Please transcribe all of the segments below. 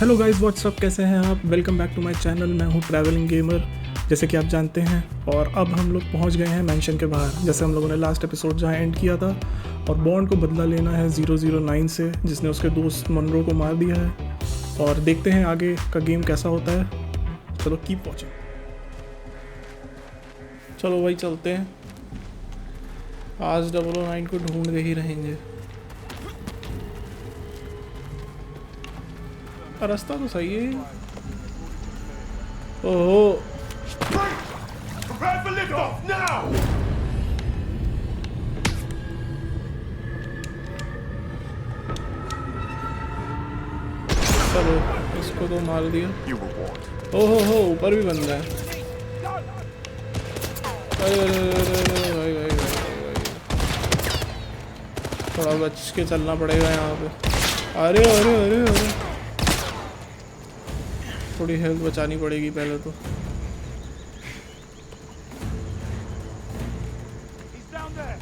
Hello guys, WhatsApp, कैसे हैं आप? Welcome back to my channel. मैं हूं ट्रैवलिंग गेमर, जैसे कि आप जानते हैं। और अब हम लोग पहुंच गए हैं मैंशन के बाहर, जैसे हम लोगों ने लास्ट एपिसोड जहां एंड किया था। और बॉन्ड को बदला लेना है 009 से, जिसने उसके दोस्त मनरो को मार दिया है। और देखते हैं आगे का गेम कैसा होता है। चलो कीप वॉचिंग। चलो भाई चलते हैं। आज 009 को ढूंढ के ही रहेंगे। रास्ता तो सही है। ओहो, Prepare for liftoff now! चलो इसको तो मार दिया। You were warned. ओहो हो, ऊपर भी बंदा है। अरे अरे अरे अरे भाई भाई भाई भाई, थोड़ा बच के चलना पड़ेगा यहाँ पे। अरे अरे अरे अरे, थोड़ी हेल्थ बचानी पड़ेगी पहले तो। He's down there.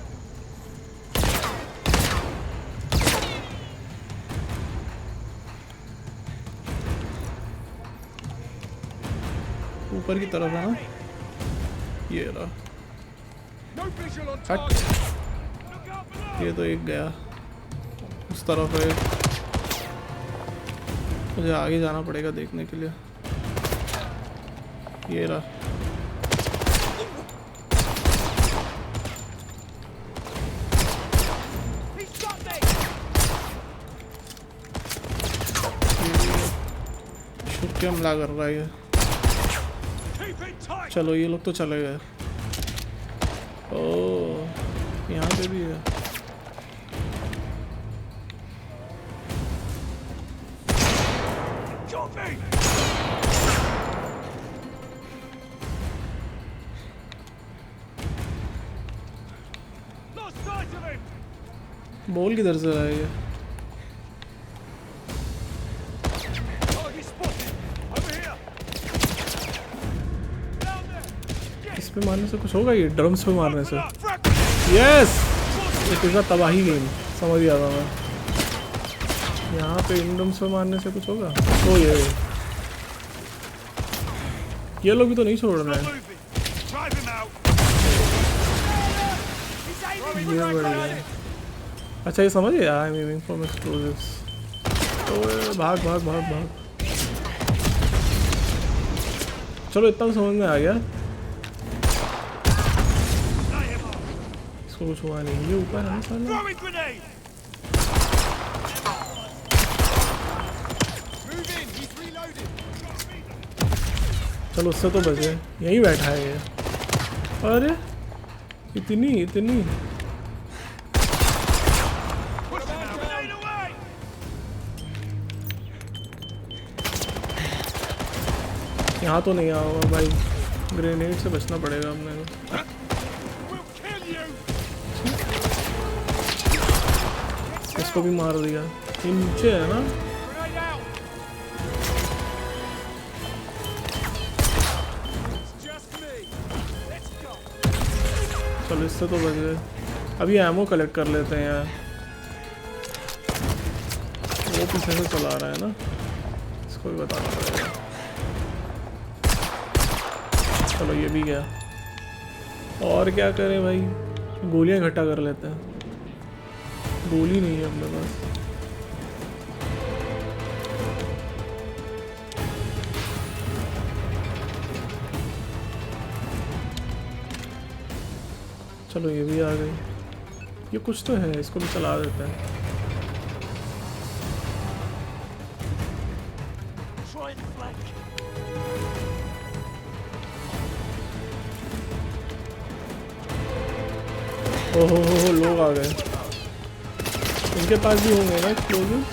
ऊपर की तरफ है ना, ये रहा। No visual on हट, target. Look out below. ये तो एक गया। उस तरफ है, मुझे आगे जाना पड़ेगा देखने के लिए। ये रहा। He's got me. छुप के हमला कर रहा है ये। Keep it tight. चलो ये लोग तो चले गए। ओह, यहाँ पे भी है। Got me. Lost sight of him. Ball किधर से रहा है ये? Target spotted. Over here. Down there. इस पे मारने से कुछ होगा? ये ड्रम्स पे मारने से? Frag. यस, ये कितना तबाही गेम, समझ गया था मैं। यहाँ पे इन ड्रम्स पे मारने से कुछ होगा? ओ ये लोग भी तो नहीं छोड़ रहे हैं। Moving. Drive him out. He's aiming. ये बढ़िया है। अच्छा ये समझ गया, I am aiming from explosives. ओए भाग भाग भाग भाग। चलो इतना तो समझ में आ गया। Lay him off. इसको कुछ हुआ नहीं। ये ऊपर है साला। Throwing grenade. Move in. He's reloading. चलो उससे तो बचे, यहीं बैठा है ये। अरे इतनी Push him out. Grenade away. यहाँ तो नहीं आओगा भाई, ग्रेनेड से बचना पड़ेगा अपने को। We'll kill you. इसको भी मार दिया। ये नीचे है ना? Grenade out. It's just me. Let's go. चलो इससे तो बच गए। अभी एमो कलेक्ट कर लेते हैं यार। वो पीछे से चला रहा है ना, इसको भी बताना पड़ेगा। चलो ये भी गया। और क्या करें भाई, गोलियां इकट्ठा कर लेते हैं। गोली नहीं है अपने पास। चलो ये भी आ गई। ये कुछ तो है, इसको भी चला देते हैं। Try and flank. ओहो हो, लोग आ गए। इनके पास भी होंगे ना explosives?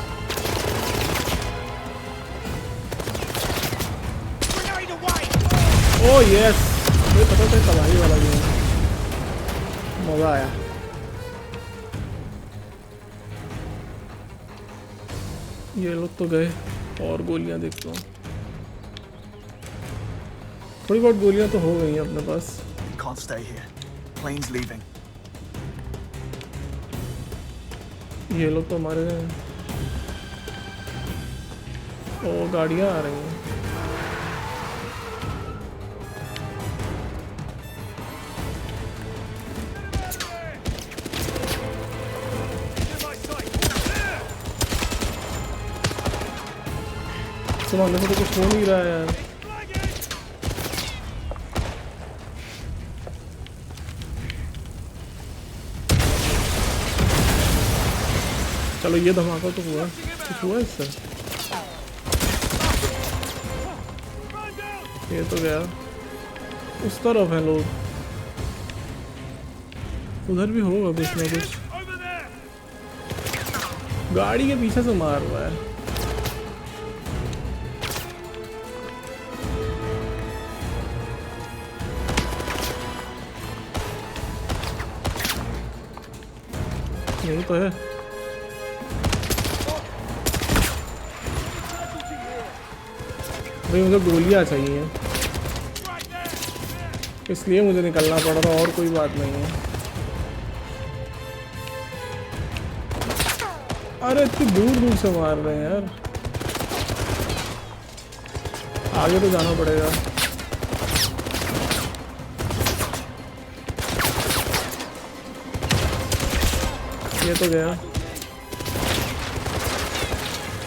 Grenade away. Oh yes, मुझे पता था तबाही वाला गेम है। मज़ा आया। ये लोग तो गए, और गोलियां देखता हूँ। थोड़ी बहुत गोलियां तो हो गई हैं अपने पास। Can't stay here. Plane's leaving. ये लोग तो हमारे ओ गाड़ियाँ आ रही हैं। In my sight. There! सामने से तो कुछ हो नहीं रहा है यार। Flagging! चलो ये धमाका तो हुआ, कुछ हुआ इससे? Man down! ये तो गया। उस तरफ है लोग, उधर भी होगा कुछ ना कुछ। Over there! गाड़ी के पीछे से मार रहा है। यही तो है। भाई मुझे गोलियां चाहिए, Right there! इसलिए मुझे निकलना पड़ रहा, और कोई बात नहीं है। अरे इतनी दूर दूर से मार रहे हैं यार। आगे तो जाना पड़ेगा। ये तो गया।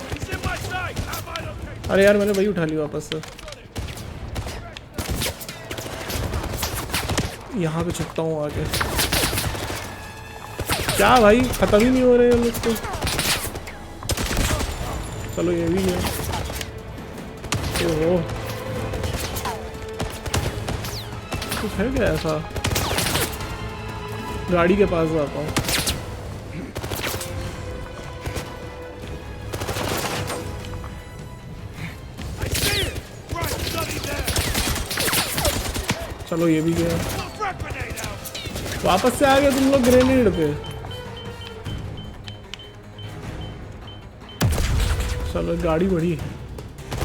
He's in my sight! Have my location! अरे यार मैंने वही उठा लिया वापस से। यहाँ पे छुपता हूँ आके। क्या भाई खत्म ही नहीं हो रहे हैं लोग तो। चलो ये भी है। ओहो कुछ है क्या ऐसा? गाड़ी के पास जाता हूँ। I see it! Right bloody there! चलो ये भी गया। Got a frag grenade out! वापस से आ गए तुम लोग ग्रेनेड पे। चलो गाड़ी बढ़ी,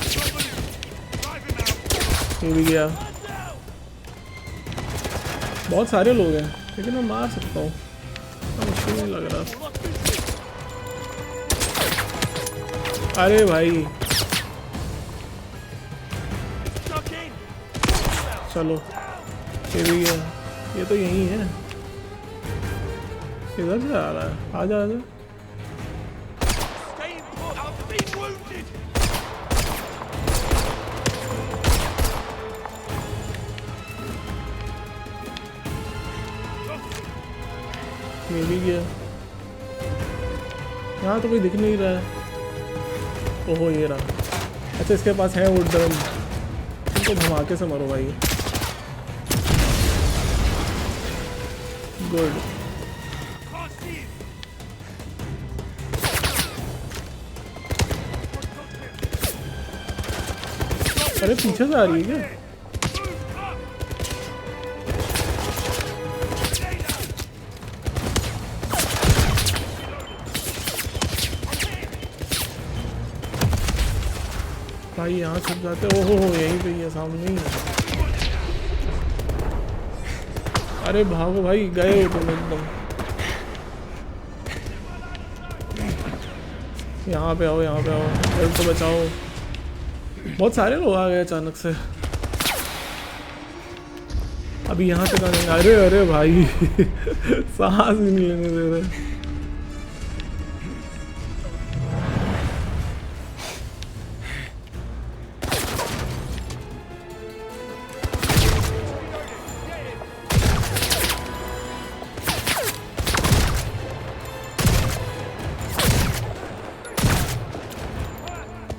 Drive him out! ये भी गया। बहुत सारे लोग हैं लेकिन मैं मार सकता हूँ, मुश्किल नहीं लग रहा। अरे भाई Stuck in! चलो ये भी गया। ये तो यही है, इधर से आ रहा है। आजा आजा। Stay put! I'm being wounded! ये भी गया। यहाँ तो कोई दिख नहीं रहा है। ओहो ये रहा। अच्छा इसके पास है वो ड्रम, इनको धमाके से मरो भाई। गुड। Can't see him! अरे पीछे से आ रही है क्या? Move up! Grenade out! भाई यहाँ छुप जाते। ओहो यहीं पे ही है, सामने ही है। अरे भागो भाई, गए हो तुम एकदम। यहाँ पे आओ, यहाँ पे आओ, मेरे को बचाओ। बहुत सारे लोग आ गए अचानक से। अभी यहाँ तक आने। अरे अरे भाई सांस भी नहीं लेने दे रहे।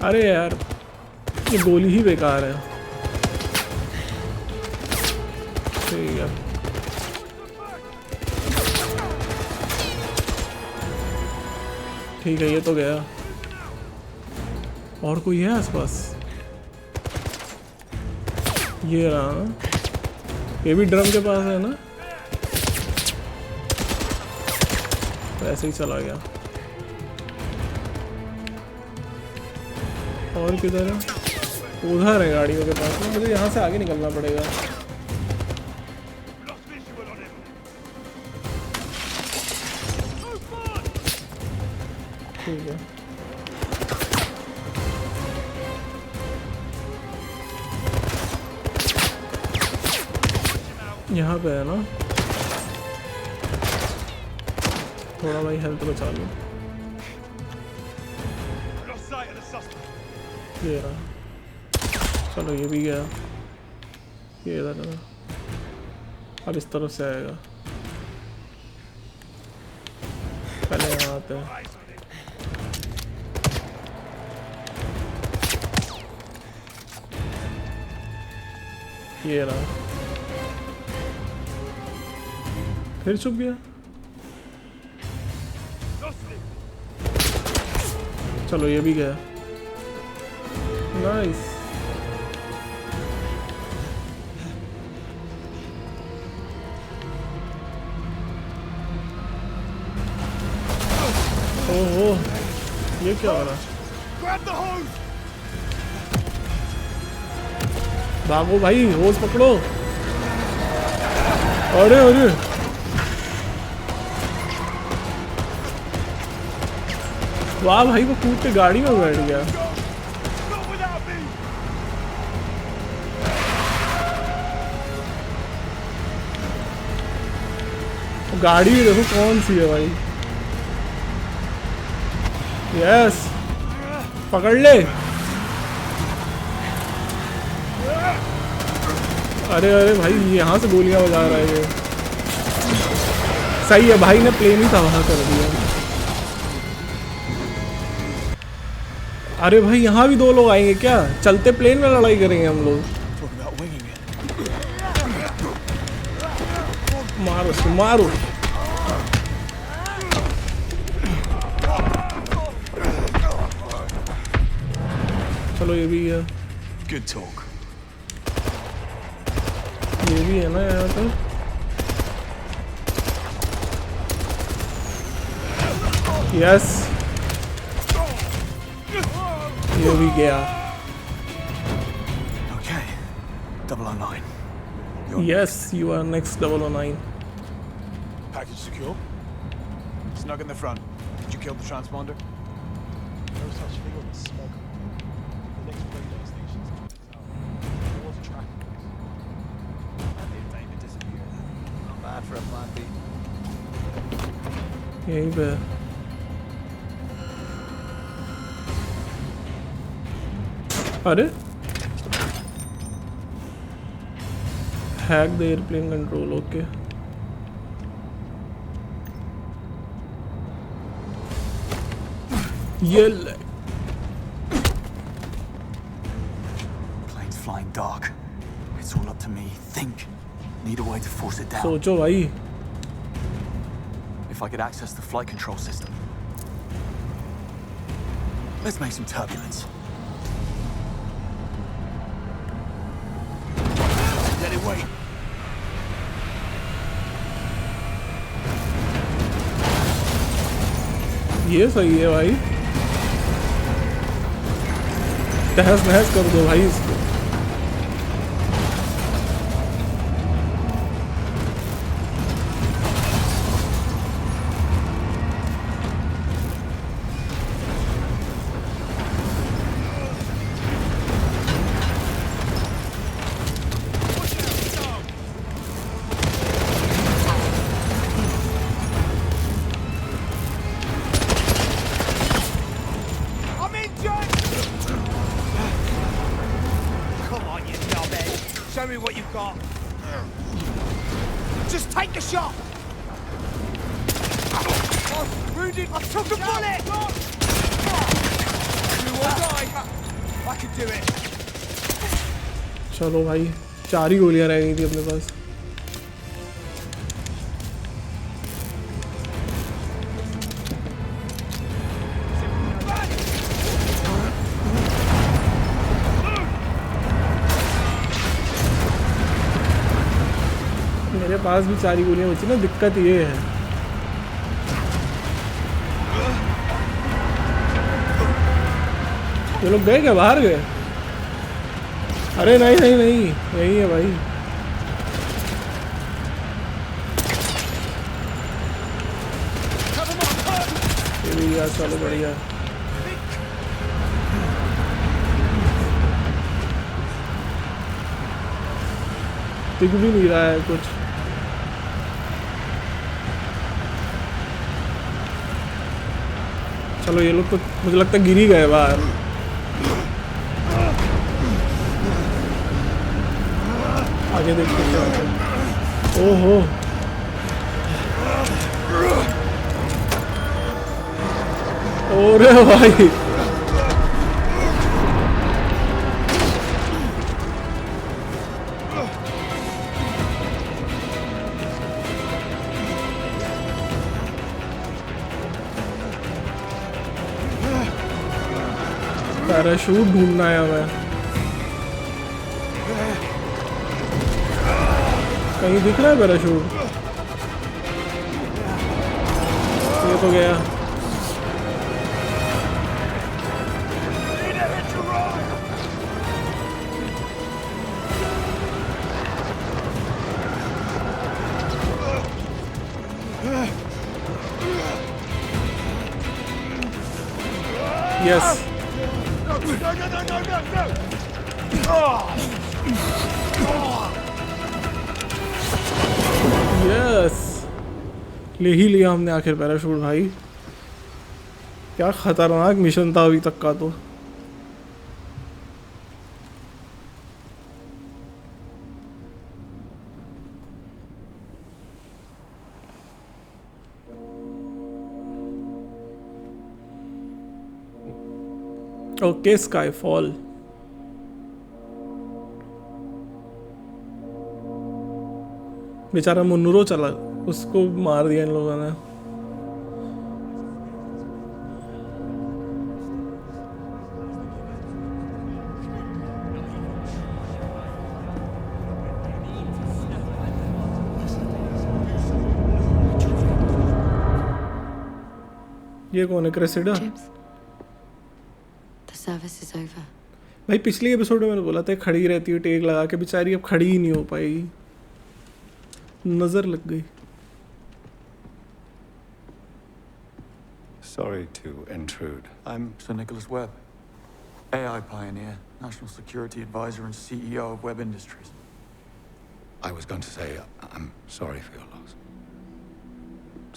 अरे यार ये गोली ही बेकार है। ठीक है ठीक है, ये तो गया। और कोई है आसपास? ये रहा ना, ये भी ड्रम के पास है ना। ऐसे ही चला गया। और किधर है? उधर है गाड़ियों के पास में। मुझे यहाँ से आगे निकलना पड़ेगा। Lost visual on him! Move on! ठीक है यहाँ पे है ना, थोड़ा भाई हेल्थ बचा लो। Lost sight of the suspect. ये रहा, चलो ये भी गया, ये इधर है, अब इस तरफ से आएगा, पहले यहाँ आते हैं। Eyes on him. ये रहा, फिर छुप गया। Lost him. चलो ये भी गया, नाइस। ओहो, ये क्या हो रहा है? Grab the hose. भागो भाई, होश पकड़ो। अरे अरे, वाह भाई, वो कूद के गाड़ी में बैठ गया। Not without me. गाड़ी भी देखो कौन सी है भाई। यस, पकड़ ले। अरे अरे भाई, यहाँ से गोलियां बजा रहा है ये। सही है, भाई ने प्लेन ही तबाह कर दिया। अरे भाई, यहाँ भी दो लोग आएंगे क्या? चलते प्लेन में लड़ाई करेंगे हम लोग। Talk about winging it. मारो उसको, मारो। चलो ये भी है, Good talk. ये भी है ना यहाँ पर। यस, ये भी गया। Okay. 009. Yes, you are next 009। Package secure. Snug in the front. Did you kill the transponder? No such thing on the smog. The next radar station's there was a tracking base. And the David disappeared. Not bad for a plan B. यहीं पे है। अरे, hack the airplane control, okay. ये Plane's flying dark. It's all up to me. Think. Need a way to force it down. सोचो भाई। If I could access the flight control system. Let's make some turbulence. Let it wait. ये सही है भाई, तहस नहस कर दो भाई इसको। I'm injured. Come on, you knobhead. Show me what you've got. Just take the shot. I'm wounded. I took a bullet. You will die. I can do it. चलो भाई, 4 ही गोलियां रह गई थी अपने पास। मेरे पास भी 4 ही गोलियां बची ना, दिक्कत ये है। ये लोग गए क्या? बाहर गए? अरे नहीं नहीं नहीं, यही है भाई। ये भी यार, चलो बढ़िया। दिख भी नहीं रहा है कुछ। चलो ये लोग तो मुझे लगता है गिर ही गए बाहर। आगे देखते हैं क्या होता है। ओहो ओरे भाई पैराशूट ढूंढना है हमें। कहीं दिख रहा है पैराशूट? ये तो गया। यस यस ले ही लिया हमने आखिर पैराशूट भाई। क्या खतरनाक मिशन था अभी तक का तो। Okay Skyfall. बेचारा मुन्नुरो चला, उसको मार दिया इन लोगों ने। ये कौन है? Cressida? The service is over. भाई पिछले एपिसोड में मैंने बोला था खड़ी रहती है टेक लगा के, बेचारी अब खड़ी ही नहीं हो पाएगी, नजर लग गई। Sorry to intrude. I'm Sir Nicholas Webb, AI pioneer, national security advisor and CEO of Webb Industries. I was going to say, I'm sorry for your loss.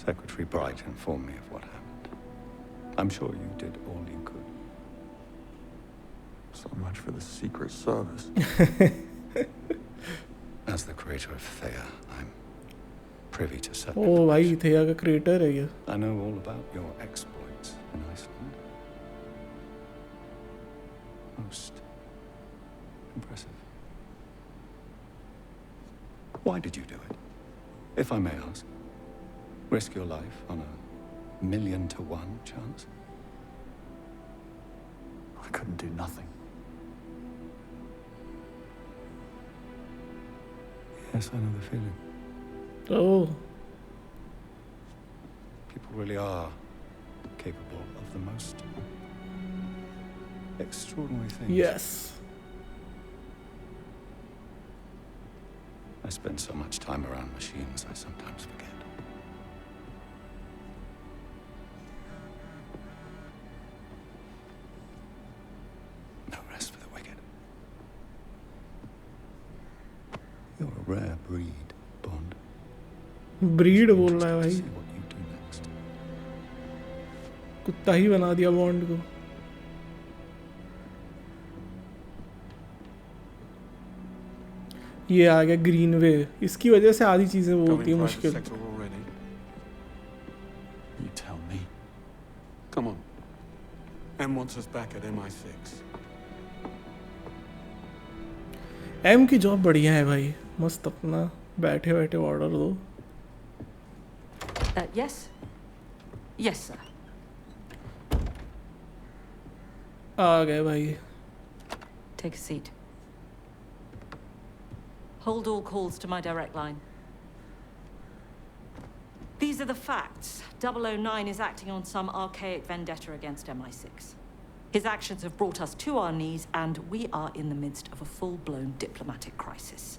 Secretary Bright informed me of what happened. I'm sure you did all you could. So much for the Secret Service. As the creator of Thea, I'm privy to certain ओ भाई थेया का creator है ये। I know all about your exploits in Iceland. Most impressive. Why did you do it? If I may ask. Risk your life on a 1,000,000 to 1 chance? I couldn't do nothing. Yes, I know the feeling. Oh, People really are capable of the most extraordinary things. yes. I spend so much time around machines, I sometimes forget. No rest for the wicked. You're a rare breed, Bond. Breed बोल रहा है भाई, See what you do next. कुत्ता ही बना दिया bond को। ये आ गया ग्रीन वे, इसकी वजह से आधी चीजें वो होती है Going private मुश्किल। sector already? You tell me. Come on. M wants us back at MI6. M की जॉब बढ़िया है भाई, मस्त अपना बैठे बैठे ऑर्डर दो। Yes? Yes, sir. आ गए भाई। Take a seat. Hold all calls to my direct line. These are the facts. 009 is acting on some archaic vendetta against MI6. His actions have brought us to our knees, and we are in the midst of a full-blown diplomatic crisis.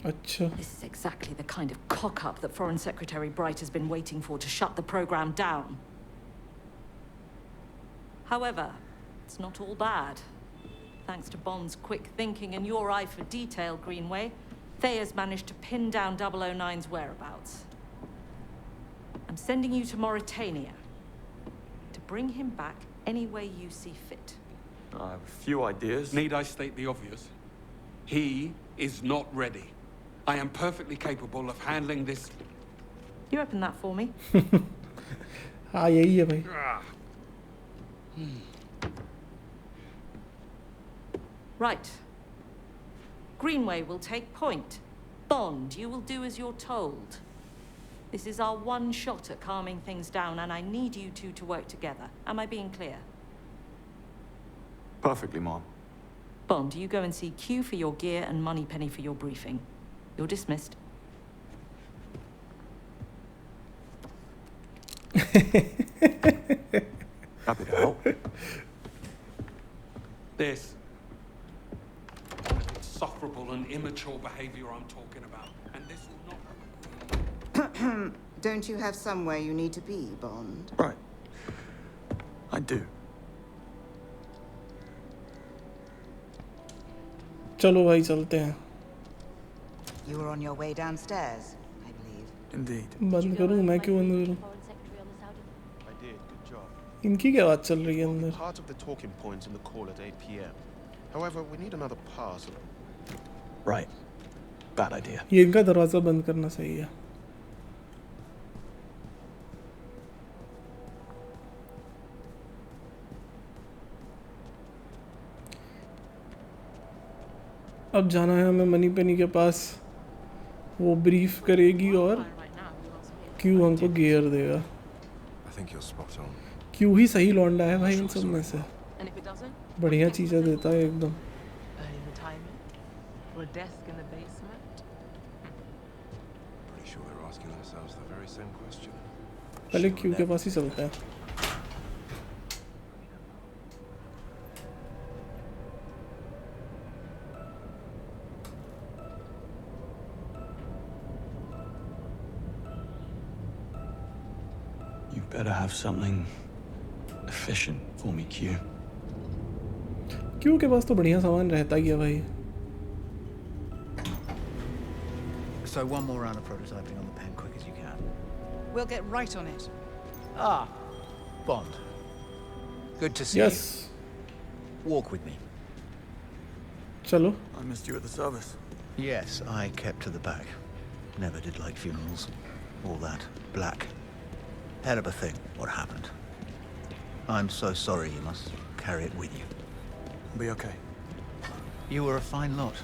अच्छा This is exactly the kind of cock-up that Foreign Secretary Bright has been waiting for to shut the program down. However, it's not all bad. Thanks to Bond's quick thinking and your eye for detail, Greenway, Thayer's managed to pin down 009's whereabouts. I'm sending you to Mauritania to bring him back any way you see fit. I have a few ideas. Need I state the obvious? He is not ready. I am perfectly capable of handling this. You open that for me? हाँ यही है भाई. Right. Greenway will take point. Bond, you will do as you're told. This is our one shot at calming things down, and I need you two to work together. Am I being clear? Perfectly, Mom. Bond, you go and see Q for your gear and Moneypenny for your briefing. You're dismissed. Happy to help. This insufferable and immature behavior I'm talking about. And this will not... Don't you have somewhere you need to be, Bond? Right. I do. चलो भाई चलते हैं. You were on your way downstairs, I believe. Indeed. बंद करूँ मैं क्यों बंद करूँ? I did. Good job. इनकी क्या बात चल रही है अंदर? Part of the talking points in the call at 8 p.m. However, we need another pass. Right. Bad idea. ये इनका दरवाज़ा बंद करना सही है. अब जाना है हमें मनी पेनी के पास. वो ब्रीफ करेगी और क्यू हमको गियर देगा. I think you're spot on. क्यू ही सही लौंडा है भाई इन सब में से. बढ़िया चीज़ें देता है एकदम. Pretty sure they're asking themselves the very same question. पहले क्यू के पास ही चलते हैं. You better have something efficient for me, Q. Q के पास तो बढ़िया सामान रहता ही है भाई. So one more round of prototyping on the pen, quick as you can. We'll get right on it. Ah, Bond. Good to see Yes. you. Walk with me. चलो. I missed you at the service. Yes, I kept to the back. Never did like funerals. All that black. Hell of a thing, what happened. I'm so sorry you must carry it with you. Be okay. You were a fine lot.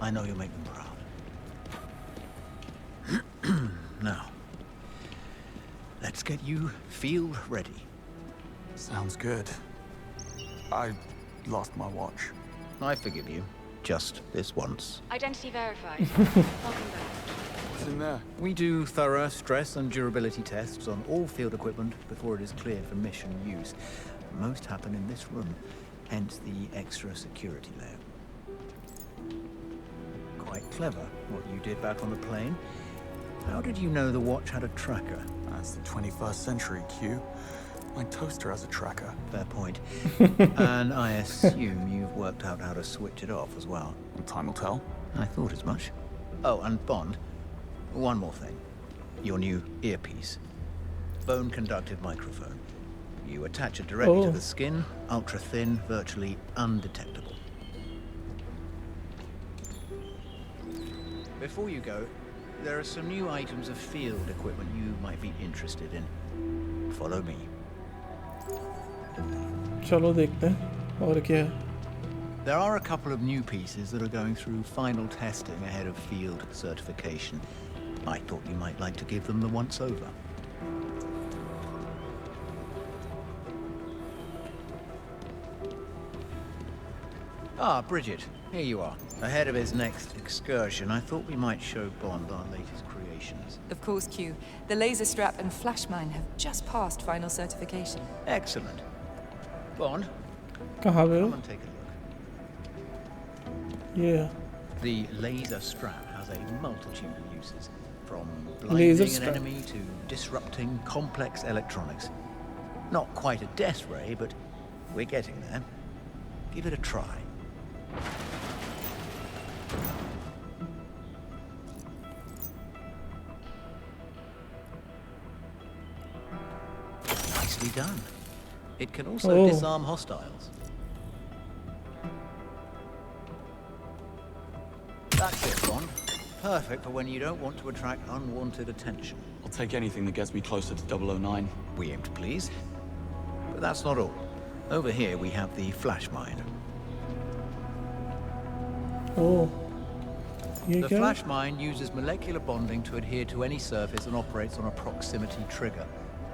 I know you'll make them proud. Now, let's get you field ready. Sounds good. I lost my watch. I forgive you. Just this once. Identity verified. Welcome back. What's in there? We do thorough stress and durability tests on all field equipment before it is cleared for mission use. Most happen in this room, hence the extra security layer. Quite clever what you did back on the plane. How did you know the watch had a tracker? That's the 21st century, Q. My toaster has a tracker. Fair point. And I assume you've worked out how to switch it off as well. Time will tell. I thought as much. Oh, and Bond, one more thing. Your new earpiece. Bone-conducted microphone. You attach it directly to the skin, ultra-thin, virtually undetectable. Before you go, there are some new items of field equipment you might be interested in. Follow me. चलो देखते हैं और क्या है. There are a couple of new pieces that are going through final testing ahead of field certification. I thought you might like to give them the once-over. Ah, Bridget, here you are. Ahead of his next excursion, I thought we might show Bond our latest creations. Of course, Q. The laser strap and flash mine have just passed final certification. Excellent. Bond, कहाँ पे हो? come and take a look. Yeah. The laser strap has a multitude of uses, from Laser blinding an strap. enemy to disrupting complex electronics. Not quite a death ray, but we're getting there. Give it a try. done. It can also disarm hostiles. That's it, Bond. Perfect for when you don't want to attract unwanted attention. I'll take anything that gets me closer to 009. We aim to please. But that's not all. Over here we have the flash mine. Oh. The flash mine uses molecular bonding to adhere to any surface and operates on a proximity trigger.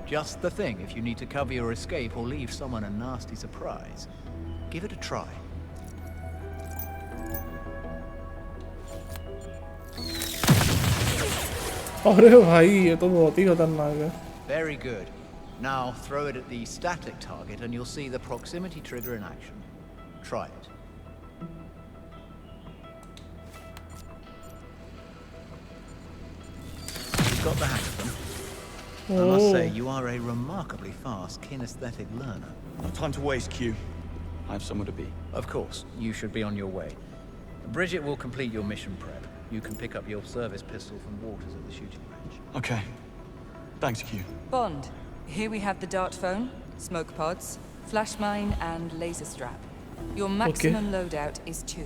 Just the thing if you need to cover your escape or leave someone a nasty surprise. Give it a try. अरे भाई ये तो बहुत ही खतरनाक है. Very good. Now throw it at the static target and you'll see the proximity trigger in action. Try it. You've got the hang of them. I must say, you are a remarkably fast kinesthetic learner. No time to waste, Q. I have somewhere to be. Of course, you should be on your way. Bridget will complete your mission prep. You can pick up your service pistol from Waters at the shooting range. Okay. Thanks, Q. Bond, here we have the dart phone, smoke pods, flash mine, and laser strap. Your maximum loadout is 2,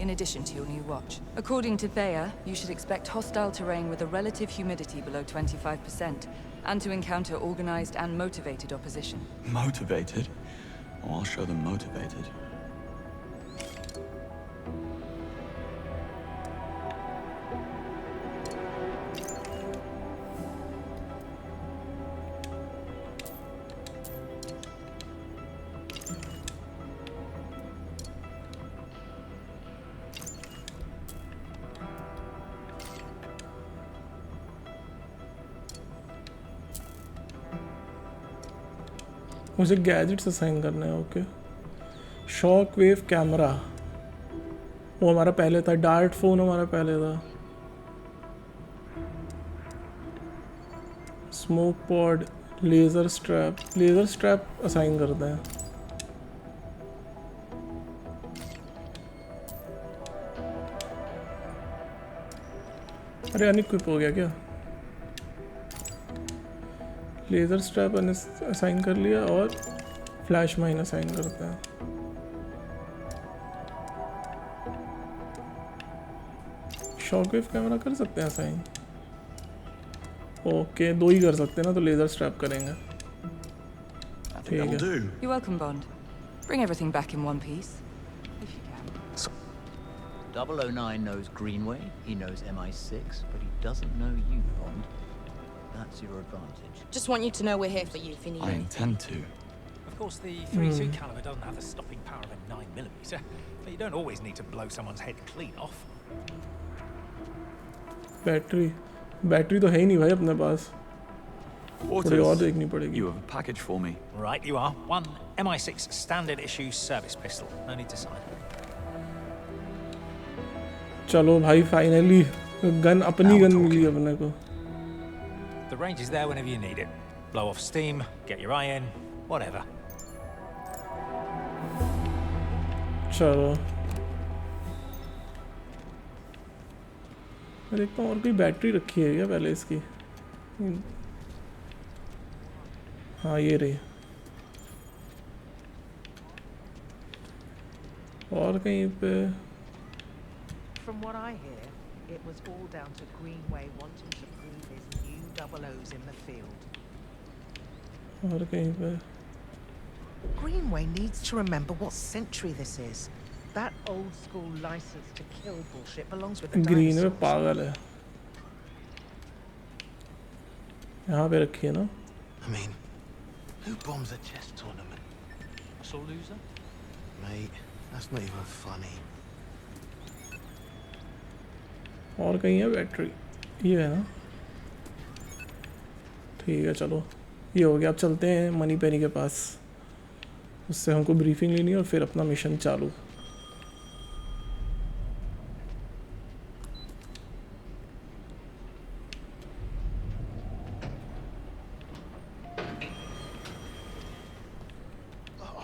in addition to your new watch. According to Thayer, you should expect hostile terrain with a relative humidity below 25%, and to encounter organized and motivated opposition. Motivated? Oh, I'll show them motivated. मुझे gadgets assign करना है. Okay. Shock wave camera वो हमारा पहले था. Dart phone हमारा पहले था. Smoke pod, laser strap assign करते हैं. अरे अनइक्विप हो गया क्या? लेज़र स्ट्रैप असाइन कर लिया और फ्लैश माइन असाइन करते हैं. शॉकवेव कैमरा कर सकते हैं असाइन. ओके 2 ही कर सकते हैं ना, तो लेज़र स्ट्रैप करेंगे. ठीक है. You're welcome, Bond. Bring everything back in one piece, if you can. 009 knows Greenway, he knows MI6, but he doesn't know you, Bond. That's your advantage. Just want you to know we're here for you if you need I me. intend to. Of course, the .32 caliber doesn't have the stopping power of a 9mm, but you don't always need to blow someone's head clean off. Battery तो है ही नहीं भाई अपने पास. थोड़ी और देखनी पड़ेगी. You have a package for me. Right, you are. 1 MI6 standard issue service pistol. No need to sign. चलो भाई फाइनली गन अपनी गन मिली अपने को. The range is there whenever you need it. Blow off steam, get your eye in, whatever. चलो मैं देखता हूँ और कोई बैटरी रखी है क्या पहले इसकी. हाँ ये रही. और कहीं पे. From what I hear, it was all down to Greenway wanting to bring his new 00s in the field. और कहीं पे. Greenway needs to remember what century this is. That old school license to kill bullshit belongs with the Greenway dinosaurs. पागल है. यहाँ पे रखी है ना. I mean, who bombs a chess tournament? Sore loser? Mate, that's not even funny. और कहीं है बैटरी. ये है ना. ठीक है चलो ये हो गया. अब चलते हैं मनी पेनी के पास. उससे हमको ब्रीफिंग लेनी है और फिर अपना मिशन चालू.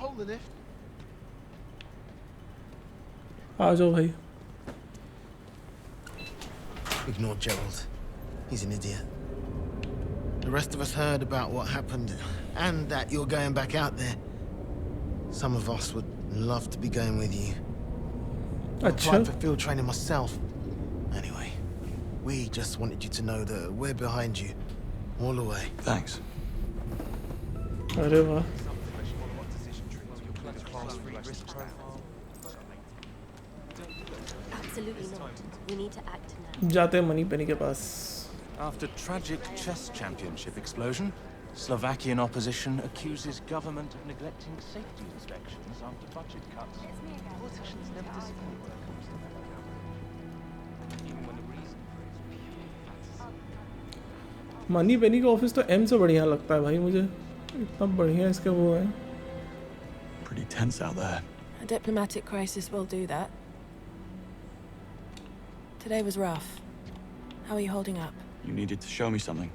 Hold the lift. आ जाओ भाई. Ignore Gerald. He's an idiot. The rest of us heard about what happened, and that you're going back out there. Some of us would love to be going with you. I applied for field training myself. Anyway, we just wanted you to know that we're behind you, all the way. Thanks. अरे वाह। Absolutely not. We need to act now. जाते हैं money पेनी के पास। After tragic chess championship explosion, Slovakian opposition accuses government of neglecting safety inspections after budget cuts. Politicians never disappoint when it comes to that. Even when the reason Moneypenny का office तो M से बढ़िया लगता है भाई मुझे, इतना बढ़िया इसका वो है। Pretty tense out there. A diplomatic crisis will do that. Today was rough. How are you holding up? You needed to show me something.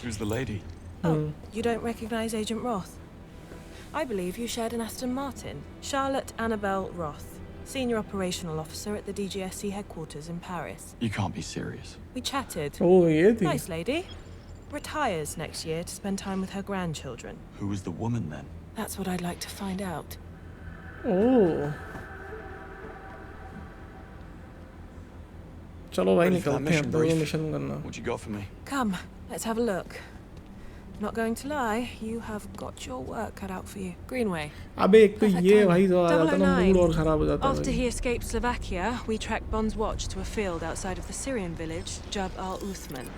Who's the lady? Oh, you don't recognize Agent Roth? I believe you shared an Aston Martin. Charlotte Annabelle Roth, Senior Operational Officer at the DGSC headquarters in Paris. You can't be serious. We chatted. Oh, yeah. Nice lady. Retires next year to spend time with her grandchildren. Who was the woman then? That's what I'd like to find out. Oh. चलो भाई निकलते हैं, दो mission करना। What you got for me? Come, let's have a look. Not going to lie, you have got your work cut out for you. Greenway. अबे एक तो ये भाई जो आ जाता ना मूड और खराब हो जाता है। After he escaped Slovakia, we tracked Bond's watch to a field outside of the Syrian village Jab al-Uthman,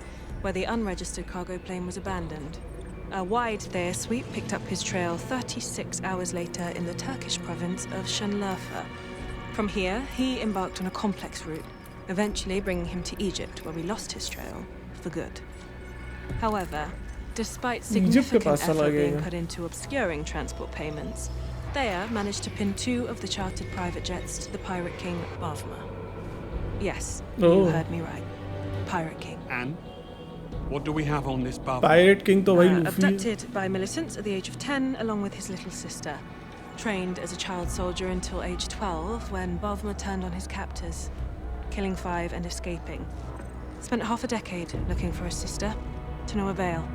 where the unregistered cargo plane was abandoned. A wide there sweep picked up his trail 36 hours later in the Turkish province of Şanlıurfa. From here, he embarked on a complex route, eventually bringing him to Egypt, where we lost his trail for good. However, despite significant effort being put into obscuring transport payments, Thea managed to pin 2 of the chartered private jets to the pirate king Bavma. Yes, you heard me right. Pirate king. And what do we have on this Bavma? Pirate king तो भाई abducted by militants at the age of 10 along with his little sister. Trained as a child soldier until age 12 when Bavma turned on his captors, killing 5 and escaping. Spent half a decade looking for his sister, to no avail.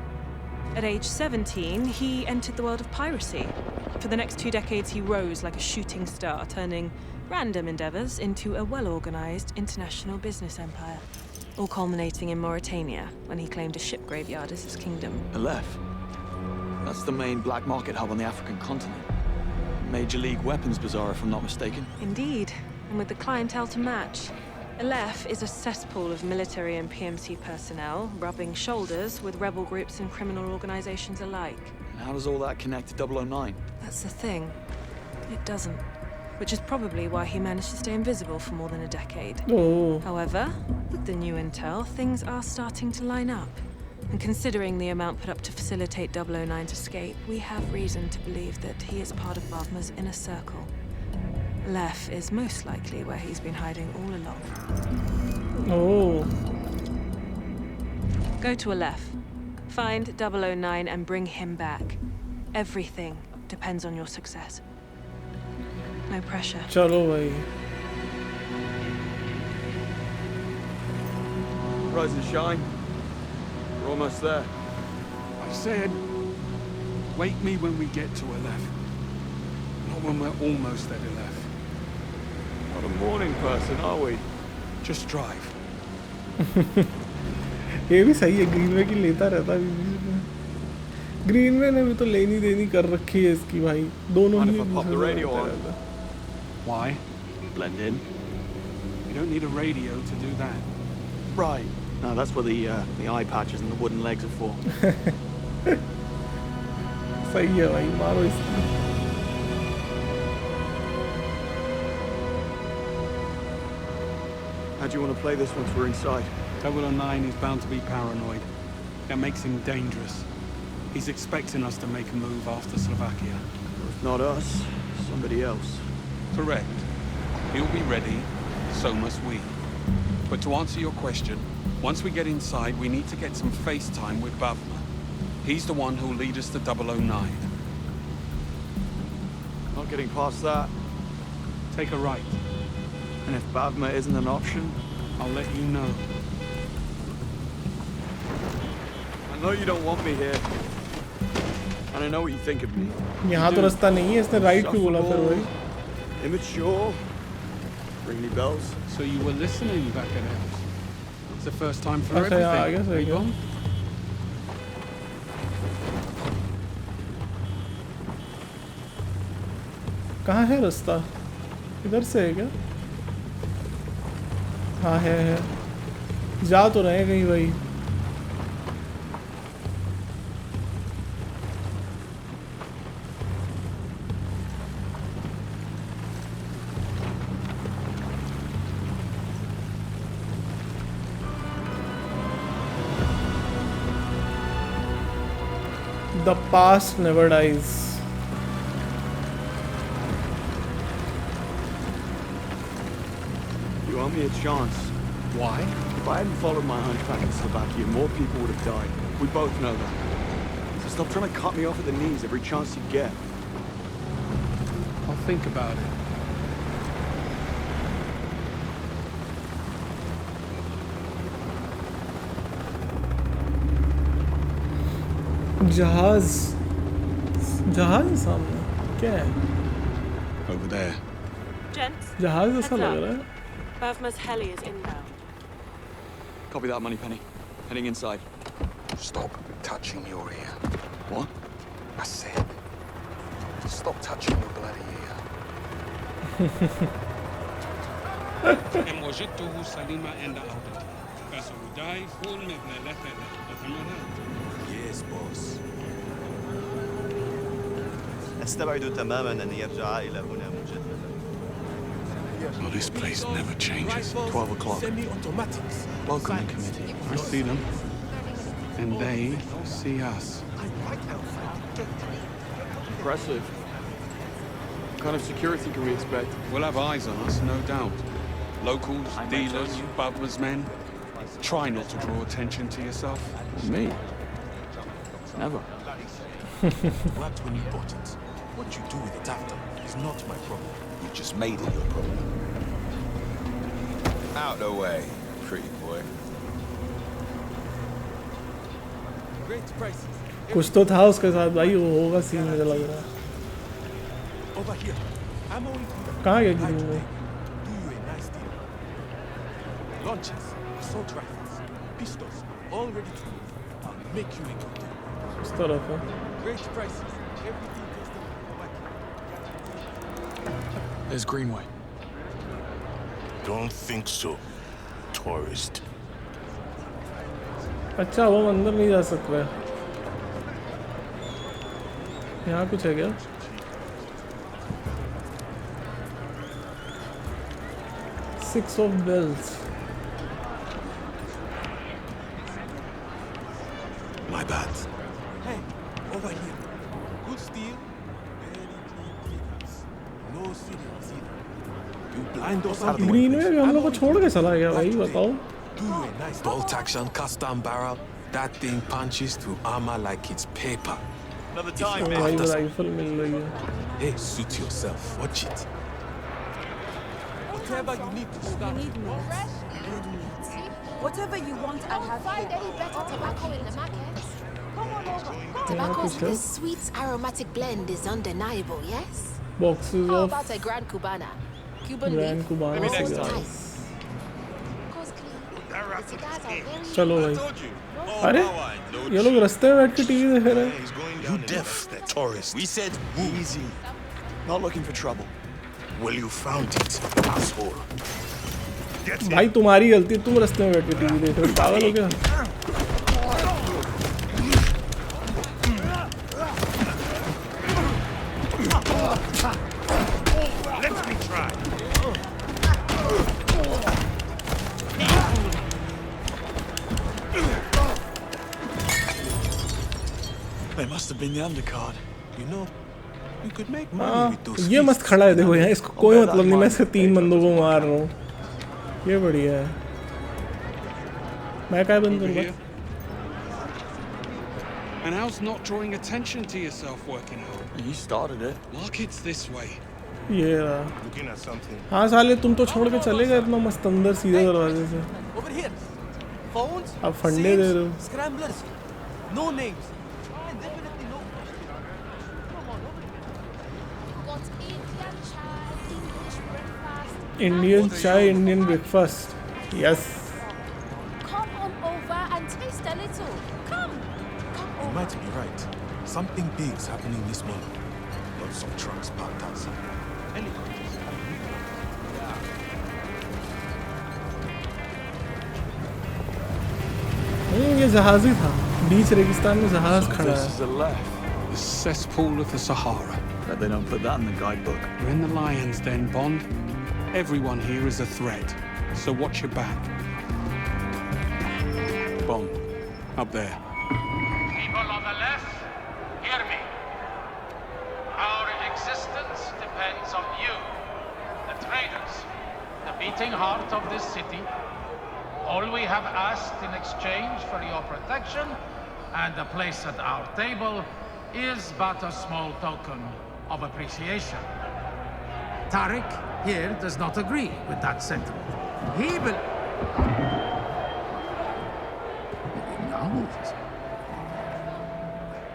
At age 17, he entered the world of piracy. For the next 2 decades, he rose like a shooting star, turning random endeavors into a well-organized international business empire. All culminating in Mauritania, when he claimed a ship graveyard as his kingdom. Aleph. That's the main black market hub on the African continent. Major League weapons bazaar, if I'm not mistaken. Indeed, and with the clientele to match. Aleph is a cesspool of military and PMC personnel, rubbing shoulders with rebel groups and criminal organizations alike. And how does all that connect to 009? That's the thing. It doesn't. Which is probably why he managed to stay invisible for more than a decade. Oh. However, with the new intel, things are starting to line up. And considering the amount put up to facilitate 009's escape, we have reason to believe that he is part of Bavma's inner circle. Aleph is most likely where he's been hiding all along. Oh. Go to Aleph. Find 009 and bring him back. Everything depends on your success. No pressure. चलो भाई. Rise and shine. We're almost there. I said, wake me when we get to Aleph. Not when we're almost at Aleph. Not a morning person, are we? Just drive. ये भी सही है, Greenway की लेता रहता है बीच में। ग्रीनवे ने भी तो लेनी देनी कर रखी है इसकी भाई, दोनों ही एक दूसरे से लड़ते रहते हैं। Why? Blend in. You don't need a radio to do that. Right. No, that's what the eye patches and the wooden legs are for. सही है भाई, मारो इसको। How do you want to play this once we're inside? 009 is bound to be paranoid. That makes him dangerous. He's expecting us to make a move after Slovakia. If not us, somebody else. Correct. He'll be ready, so must we. But to answer your question, once we get inside, we need to get some face time with Bavma. He's the one who'll lead us to 009. Not getting past that. Take a right. And if Bavma isn't an option? I'll let you know. I know you don't want me here. And I know what you think of me. यहाँ तो रास्ता नहीं है, इसने right क्यों बोला फिर भाई? Immature. Ring any bells? So you were listening back at house. It's the first time for अच्छा everything. आ गया सही है. कहाँ है रास्ता? इधर से है क्या? हाँ है. जा तो रहे कहीं भाई. The past never dies. You owe me a chance. Why? If I hadn't followed my hunch back in Slovakia, more people would have died. We both know that. So stop trying to cut me off at the knees every chance you get. I'll think about it. जहाज है सामने. क्या है? Over there. Gents, जहाज ऐसा heads लग up. रहा है. Bavma's heli is inbound. Copy that, Moneypenny. Heading inside. Stop touching your ear. What? I said, stop touching your bloody ear. Yes, boss. استبعدوا تماما أن يرجع إلى هنا مجددا. Well, this place never changes. 12 o'clock. Semi-automatics. Welcome, committee. I see them. And they see us. Impressive. What kind of security can we expect? We'll have eyes on us, no doubt. Locals, dealers, Bavma's men. Try not to draw attention to yourself. Me? Never. Worked when you bought it. What you do with it after is not my problem. You just made it your problem. Out the way, pretty boy. Great prices. कुछ तो था उसके साथ भाई. वो होगा scene मुझे लग रहा है. Over here. I'm only कहाँ गया ग्रीन में? do you a nice deal. Launchers, assault rifles, pistols, all ready to move. I'll make you a good deal. इस तरफ है. Great prices. Everything custom. There's Greenway. Don't think so, tourist. अच्छा वो अंदर नहीं जा सकता है. यहाँ कुछ है क्या? Six of bells. My bad. Hey, over here. Good steel. Very clean cleaners. No serials either. You blind us out. Green में हम लोग को छोड़ के चला गया भाई. बताओ. Do you a nice Bolt action, cast down barrel. That thing punches through armor like it's paper. Another तो time, भाई mate. राइफल मिल रही है. Hey, suit yourself. Watch it. Whatever you need to start. Whatever you want, I have Find any better tobacco in the market. Tobacco's sweet aromatic blend is undeniable, yes? Boxes How of about a Grand Cubana? Cuban Grand leaf? Cubana Maybe next cigars. time. The cigars are very चलो भाई. अरे ये लोग रास्ते में बैठ के TV देख रहे हैं. You deaf, tourist. We said easy. Not looking for trouble. Well, you found it, asshole. भाई तुम्हारी गलती. तुम रास्ते में बैठ के टीवी देख रहे हो. पागल हो क्या? Let me try. They must have been the undercard. You know, you could make money हाँ with those ये मस्त खड़ा है. देखो यहाँ इसको कोई मतलब नहीं. मैं इसके 3 बंदों को मार रहा हूँ. ये बढ़िया है. मैं क्या बंद करूँगा? And how's not drawing attention to yourself working out? You started it. Look, it's this way. ये रहा. Looking at something. हाँ साले तुम तो छोड़ के चले गए इतना मस्त अंदर सीधे दरवाजे से. Over here. Phones. अब फंडे दे रहे हो. Scramblers. No names. And definitely no questions. Come on, over here. Got Indian chai, English breakfast. Indian chai, Indian breakfast. Yes. Come on over and taste a little. Come. You might be right. Something big's happening this morning. Lots of trucks parked outside. Helicopters. ये जहाज ही था बीच रेगिस्तान में जहाज खड़ा This है is a left. The cesspool of the Sahara. Bet they don't put that in the guidebook. We're in the lion's den, Bond. Everyone here is a threat, so watch your back. Bond, up there. People on the left, hear me. Our existence depends on you, the traders, the beating heart of this city. All we have asked in exchange for your protection and a place at our table is but a small token of appreciation. Tariq here does not agree with that sentiment.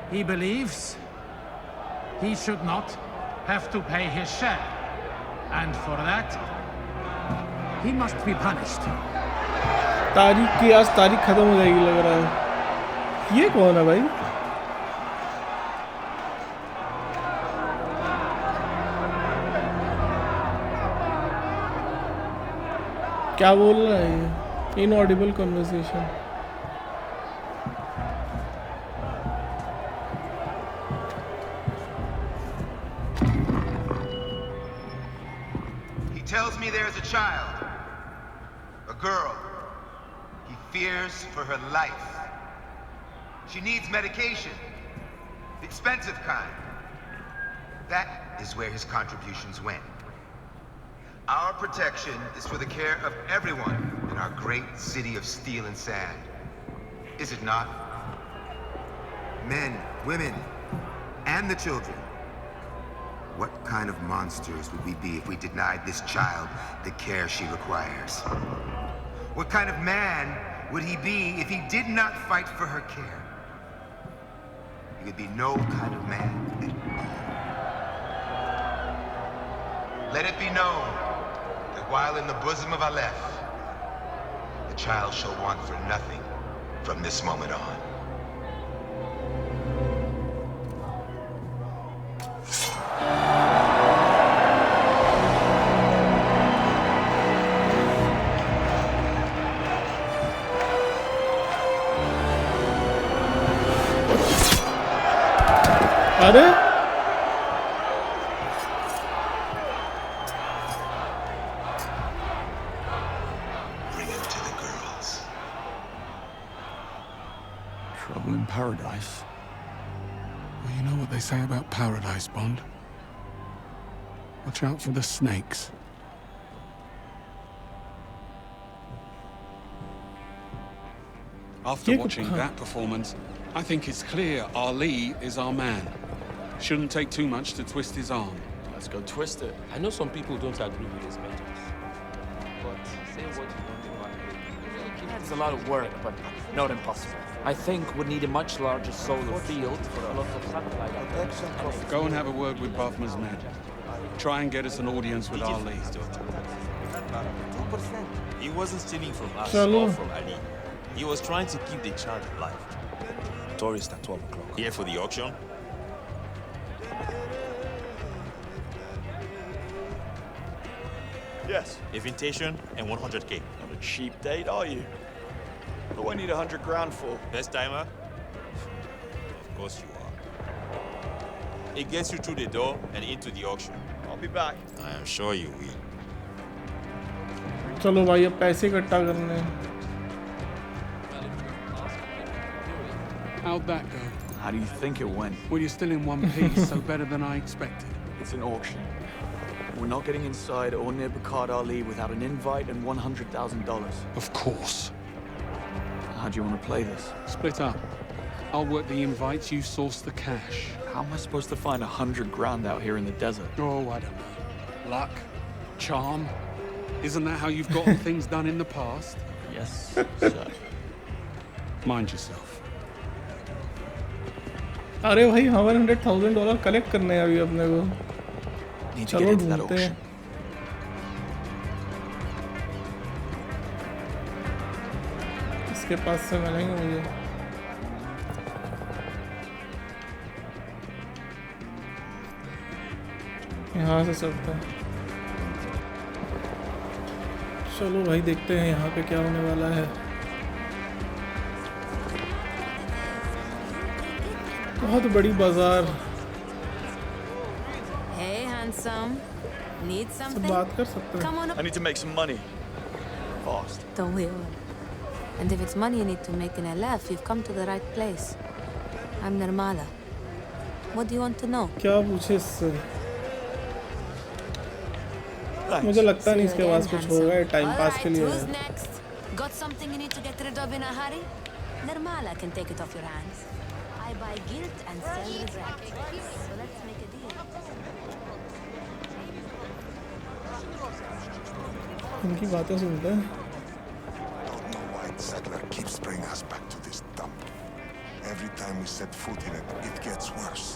He believes he should not have to pay his share. And for that, he must be punished. तारीख की आज तारीख खत्म हो जाएगी लग रहा है ये कौन है भाई क्या बोल रहा है ये inaudible conversation He tells me there is a child, a girl. He fears for her life. She needs medication, the expensive kind. That is where his contributions went. Our protection is for the care of everyone in our great city of steel and sand. Is it not? Men, women, and the children. What kind of monsters would we be if we denied this child the care she requires? What kind of man would he be if he did not fight for her care? He would be no kind of man. Let it be known that while in the bosom of Aleph, the child shall want for nothing from this moment on. अरे Bring him to the girls. Trouble in paradise. Well, you know what they say about paradise, Bond. Watch out for the snakes. After watching that performance, I think it's clear Ali is our man. Shouldn't take too much to twist his arm. Let's go twist it. I know some people don't agree with his methods. But say what you want about it. It's a lot of work, but not impossible. I think we need a much larger solar field for a lot of satellite attention. Go and have a word with Bafma's men. Try and get us an audience with Ali. 2%. He wasn't stealing from us Chalo. or from Ali. He was trying to keep the child alive. Tourist at 12 o'clock. Here for the auction? Yes. Invitation and 100K. Not a cheap date, are you? What do I need 100 grand for? Best timer? Of course you are. It gets you through the door and into the auction. I'll be back. I am sure you will. चलो भाई अब पैसे इकट्ठा करने हैं How'd that go? How do you think it went? Well, you're still in one piece, so better than I expected. It's an auction. We're not getting inside or near Bakard Ali without an invite and $100,000. Of course. How do you want to play this? Split up. I'll work the invites, you source the cash. How am I supposed to find 100 grand out here in the desert? Oh, I don't know. Luck? Charm? Isn't that how you've gotten things done in the past? Yes, sir. Mind yourself. अरे भाई $100,000 collect करने हैं अभी अपने को। चलो ढूंढते हैं। इसके पास से मिलेंगे मुझे। यहाँ से चलते हैं। चलो भाई देखते हैं यहाँ पे क्या होने वाला है। बहुत बड़ी बाजार। Hey, handsome. Need something? बात कर सकते हैं। Come on up. I need to make some money. Fast. Don't we all? And if it's money you need to make in LF, you've come to the right place. I'm Nirmala. What do you want to know? क्या पूछे इससे? मुझे लगता नहीं इसके पास कुछ होगा, ये टाइम पास के लिए है। Who's next? Got something you need to get rid of in a hurry? Nirmala can take it off your hands. I buy guilt and sell regret. So let's make a deal. इनकी बातें सुनते हैं। Settler keeps bringing us back to this dump. Every time we set foot in it, it gets worse.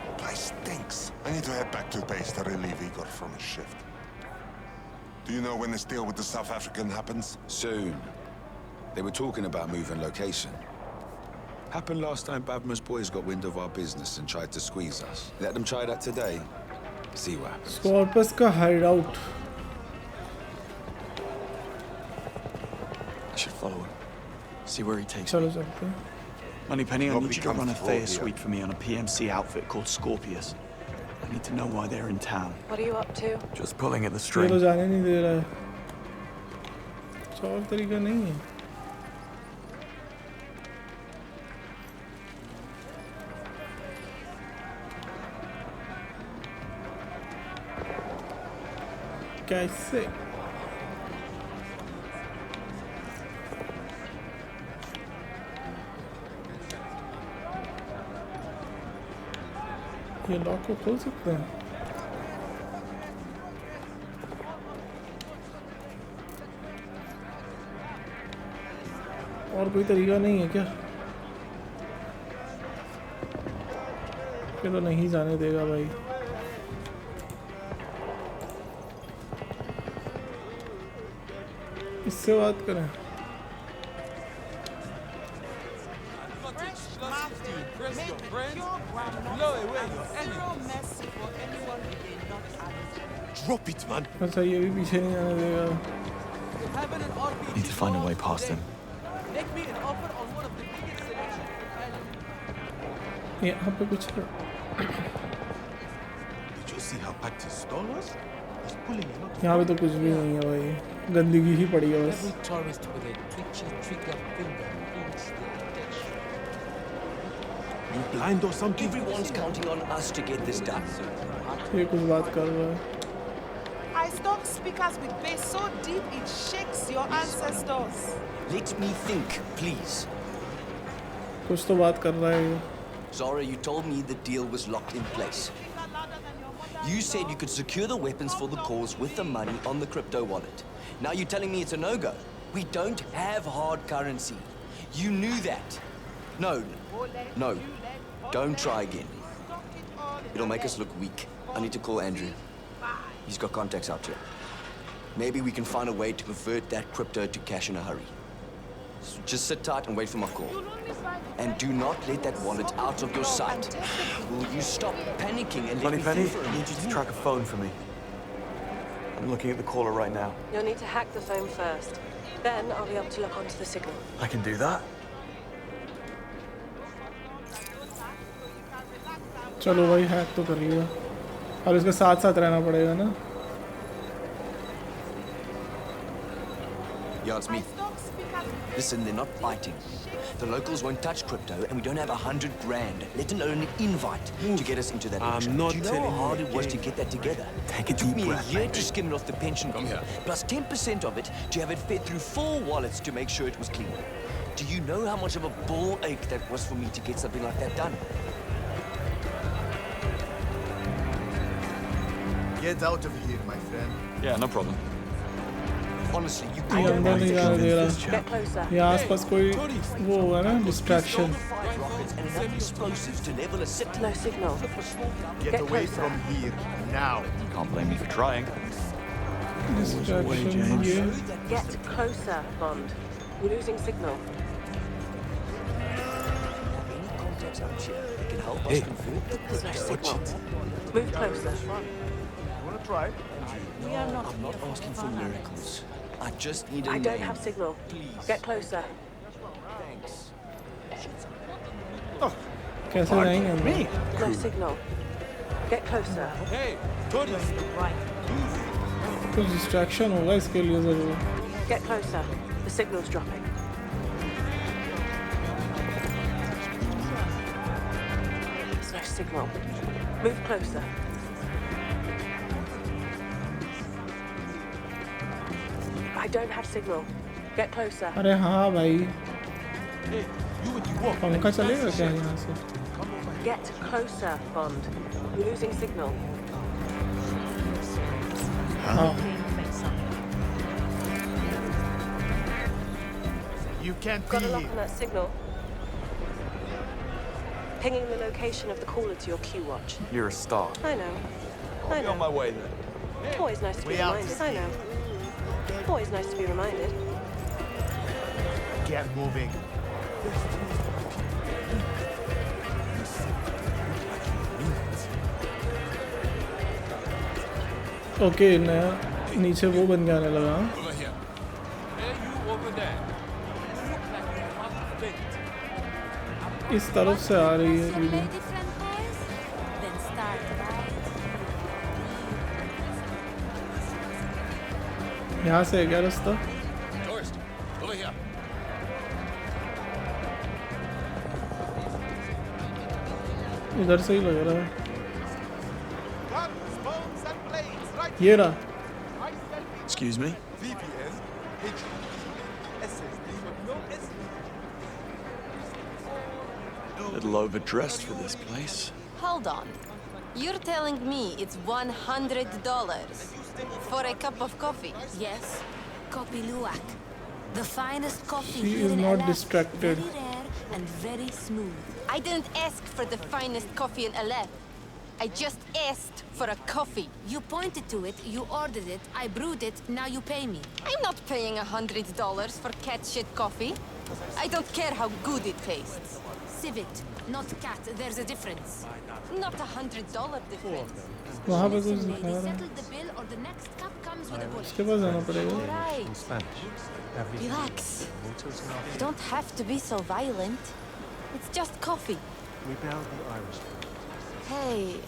The place stinks. I need to head back to base to relieve Igor from his shift. Do you know when this deal with the South African happens? Soon. They were talking about moving location. Happened last time Bavma's boys got wind of our business and tried to squeeze us. Let them try that today. See what happens. Scorpus का hideout. I should follow him. See where he takes चलो me. चलते हैं। Moneypenny, I need Nobody you to comes run a forward Thayer here. suite for me on a PMC outfit called Scorpius. I need to know why they're in town. What are you up to? Just pulling at the ये string. तो जाने नहीं दे रहा है। कुछ और तरीका नहीं है। कैसे? ये लॉक को खोल सकते हैं? और कोई तरीका नहीं है क्या? ये तो नहीं जाने देगा भाई। इससे बात करें। Drop it, man. अच्छा ये भी पीछे नहीं आने देगा। Need to find a way past him. यहाँ पे कुछ है। Did you see how packed his stall was? He's pulling a lot. यहाँ पे तो कुछ भी नहीं है भाई, गंदगी ही पड़ी है बस। Every tourist with a twitchy trigger finger thinks they're Dutch. You blind or something? Everyone's counting on us to get this done. ये कुछ बात कर रहा है। I stock speakers with bass so deep it shakes your ancestors. Let me think, please. कुछ तो बात कर रहा है ये। Zara, you told me the deal was locked in place. You said you could secure the weapons for the cause with the money on the crypto wallet. Now you're telling me it's a no-go. We don't have hard currency. You knew that. No. No. Don't try again. It'll make us look weak. I need to call Andrew. He's got contacts out here. Maybe we can find a way to convert that crypto to cash in a hurry. So just sit tight and wait for my call. And do not let that wallet out of your sight. Will you stop panicking and let me Moneypenny, think for a I need you minute? to track a phone for me. I'm looking at the caller right now. You'll need to hack the phone first. Then I'll be able to look onto the signal. I can do that. चलो भाई hack तो कर लिया, और इसके साथ साथ रहना पड़ेगा ना। Yeah, it's me. Listen, they're not fighting. The locals won't touch crypto, and we don't have $100 grand, let alone an invite to get us into that auction. not Do you know telling how hard you it was to again. get that together? Take a It took deep me breath, a year baby. to skim it off the pension pool, plus 10% of it to have it fed through 4 wallets to make sure it was clean. Do you know how much of a ball ache that was for me to get something like that done? Get out of here, my friend. Yeah, no problem. Honestly, you ये अंदर नहीं जाने दे रहा Get closer. ये आसपास कोई वो होगा ना distraction rockets and enough explosives to level a city. No signal. Get away from here now. Can't blame me for trying. Distraction ये Get closer, Bond. We're losing signal. Any contacts out here that can help us confirm the There's no crypto. signal. Move closer. Wanna try? We are not I'm not asking for miracles. I just need a I name. don't have signal. Please. Get closer. Thanks. कैसे जाएंगे हम No signal. Get closer. Hey, tourists. कुछ distraction होगा इसके लिए ज़रूर Get closer. The signal's dropping. There's no signal. Move closer. I don't have signal. Get closer. अरे हाँ भाई Hey, you with your walk. पंखा चलेगा क्या यहाँ से Get closer, Bond. We're losing signal. हाँ You can't be Got a lock here. on that signal. Pinging the location of the caller to your Q watch. You're a star. I know. I Be on know. my way then. Always nice to be We out to reminded. I know. Always nice to be reminded. Get moving. Okay नया नीचे वो बन के आने लगा Over here. Hey, you over there. You look like you must faint. इस तरफ से आ रही है reading Lady friend boys? Then start right. यहाँ से है क्या रास्ता Tourist, over here. इधर से ही लग रहा है Guns, bombs, and blades, right? ये रहा Excuse me? VPN, SSD, but no S. A little overdressed for this place. Hold on. You're telling me it's $100 for a cup of coffee? Yes. Kopi Luwak. The finest coffee She here is in not Aleph. distracted. Very rare and very smooth. I didn't ask for the finest coffee in Aleph. I just asked for a coffee. You pointed to it, you ordered it, I brewed it, now you pay me. I'm not paying $100 for cat shit coffee. I don't care how good it tastes. Civet, not cat, there's a difference. Not $100 difference. वहाँ पे कुछ Listen, दिखा lady, रहा है settle the bill or the next cup comes with a bullet. इसके पास जाना पड़ेगा Right. Relax. You don't have to be so violent. It's just coffee. We bailed the Irish. Hey,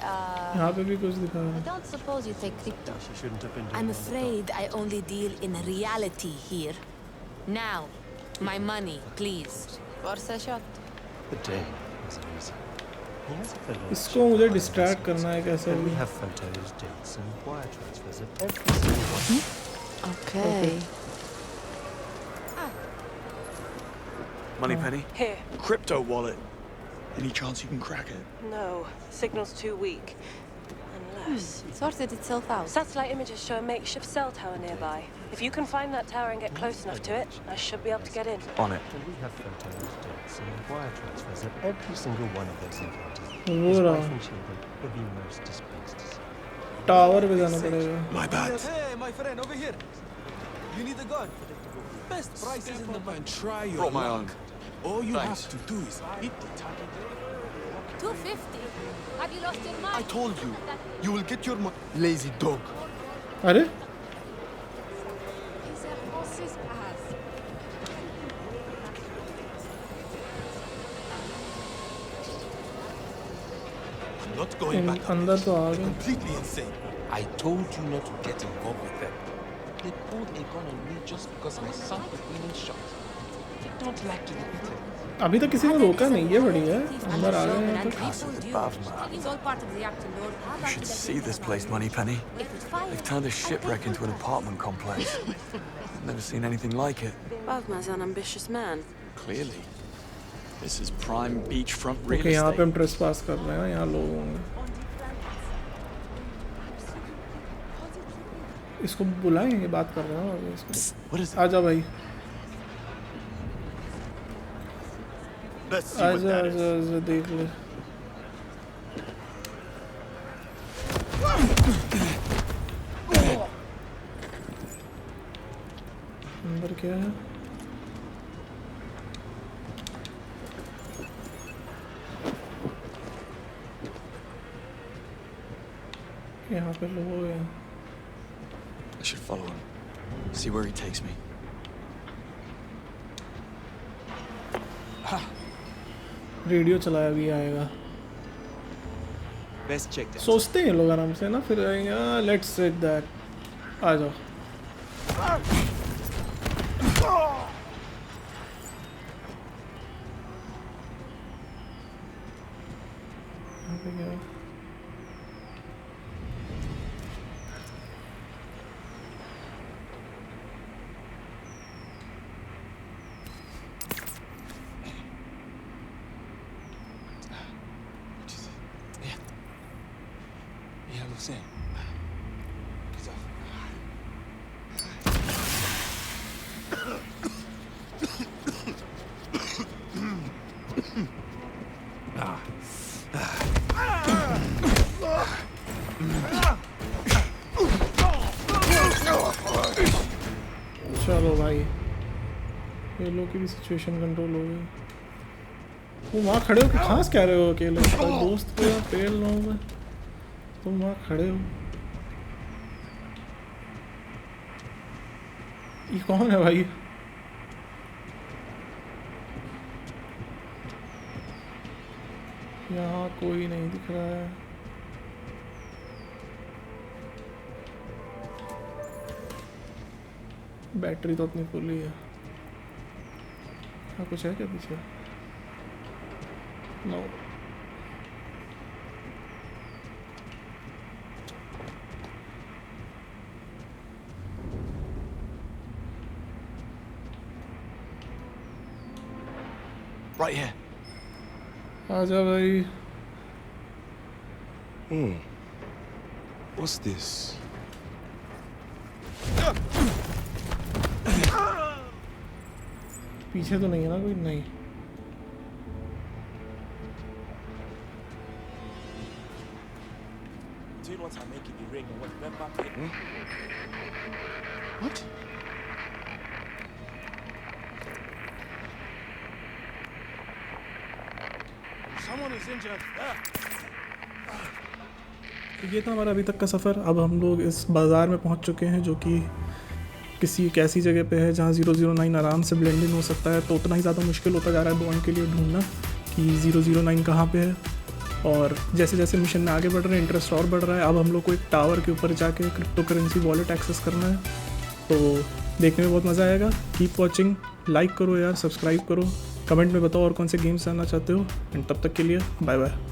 यहाँ पे भी कुछ दिखा रहा I है don't suppose you take crypto. She shouldn't have been doing I'm all the afraid I only deal in reality here. Now, my money, please. What's a shot? The day was easy. He has a village. इसको मुझे distract करना है कैसे And we भी have photos, dates, and wire transfers of every single one. Okay. Moneypenny? Here. Crypto wallet. Any chance you can crack it? No. Signal's too weak. Unless... Sorted itself out. Satellite images show a makeshift cell tower nearby. If you can find that tower and get close enough to it, I should be able to get in. On it. And we have photos, dates, and wire transfers of every single one of those encounters. वो His रहा wife and children would be most displeased to see. Tower पे जाना पड़ेगा My bad. Hey, my friend, over here. You need a gun. Best prices in the market. And try your Brought my luck. own. All you Thanks. have to do is hit the target. 250? Have you lost your mind? I told you, you will get your lazy dog. अरे He's a horse's ass. I'm not going back. अंदर तो आ गए Completely insane. I told you not to get involved with them. They pulled a gun on me just because my son was being shot. They don't like to be beaten. अभी तक किसी ने रोका नहीं है बढ़िया अंदर आ गए हैं तो It's all part of the act, Lord. How You about should you see this place, Moneypenny. If it's fire, They've turned a shipwreck into an apartment complex. I've never seen anything like it. Bavma's an ambitious man. Clearly. This is prime beachfront real okay यहाँ पे estate. हम trace पास कर रहे हैं यहाँ लोग होंगे इसको बुलाएंगे, बात कर रहा हूँ इसको। आजा भाई, आजा आजा आजा, देख ले। अंदर क्या है? यहाँ पे लोग हैं। I should follow him. See where he takes me. Radio चलाया भी आएगा। Best check that. सोचते हैं लोग आराम से ना, फिर आएंगे लेट्स चेक दैट। आ जाओ। Yeah, lo sé. Get off. चलो भाई, ये लोग की भी सिचुएशन कंट्रोल हो गई। वो वहाँ खड़े हो के खास कह रहे हो अकेले? दोस्त को पेल लो मैं, तुम वहाँ खड़े हो। ये कौन है भाई? यहाँ कोई नहीं दिख रहा है। बैटरी तो अपनी फुल ही है। हाँ, कुछ है क्या पीछे? नो। Right here. आजा भाई। What's this? पीछे तो नहीं है ना कोई? नहीं। Do you know what I make in the ring and what Bemba paid? What? Someone is injured. ये था हमारा अभी तक का सफ़र। अब हम लोग इस बाज़ार में पहुंच चुके हैं, जो कि किसी एक ऐसी जगह पे है जहां 009 आराम से ब्लेंड इन हो सकता है। तो उतना ही ज़्यादा मुश्किल होता जा रहा है बॉन्ड के लिए ढूंढना कि 009 कहाँ पे है। और जैसे जैसे मिशन में आगे बढ़ रहे हैं, इंटरेस्ट और बढ़ रहा है। अब हम लोग को एक टावर के ऊपर जाके क्रिप्टो करेंसी वॉलेट एक्सेस करना है। तो देखने में बहुत मज़ा आएगा। कीप वॉचिंग, लाइक करो यार, सब्सक्राइब करो, कमेंट में बताओ और कौन से गेम्स आना चाहते हो। एंड तब तक के लिए बाय बाय।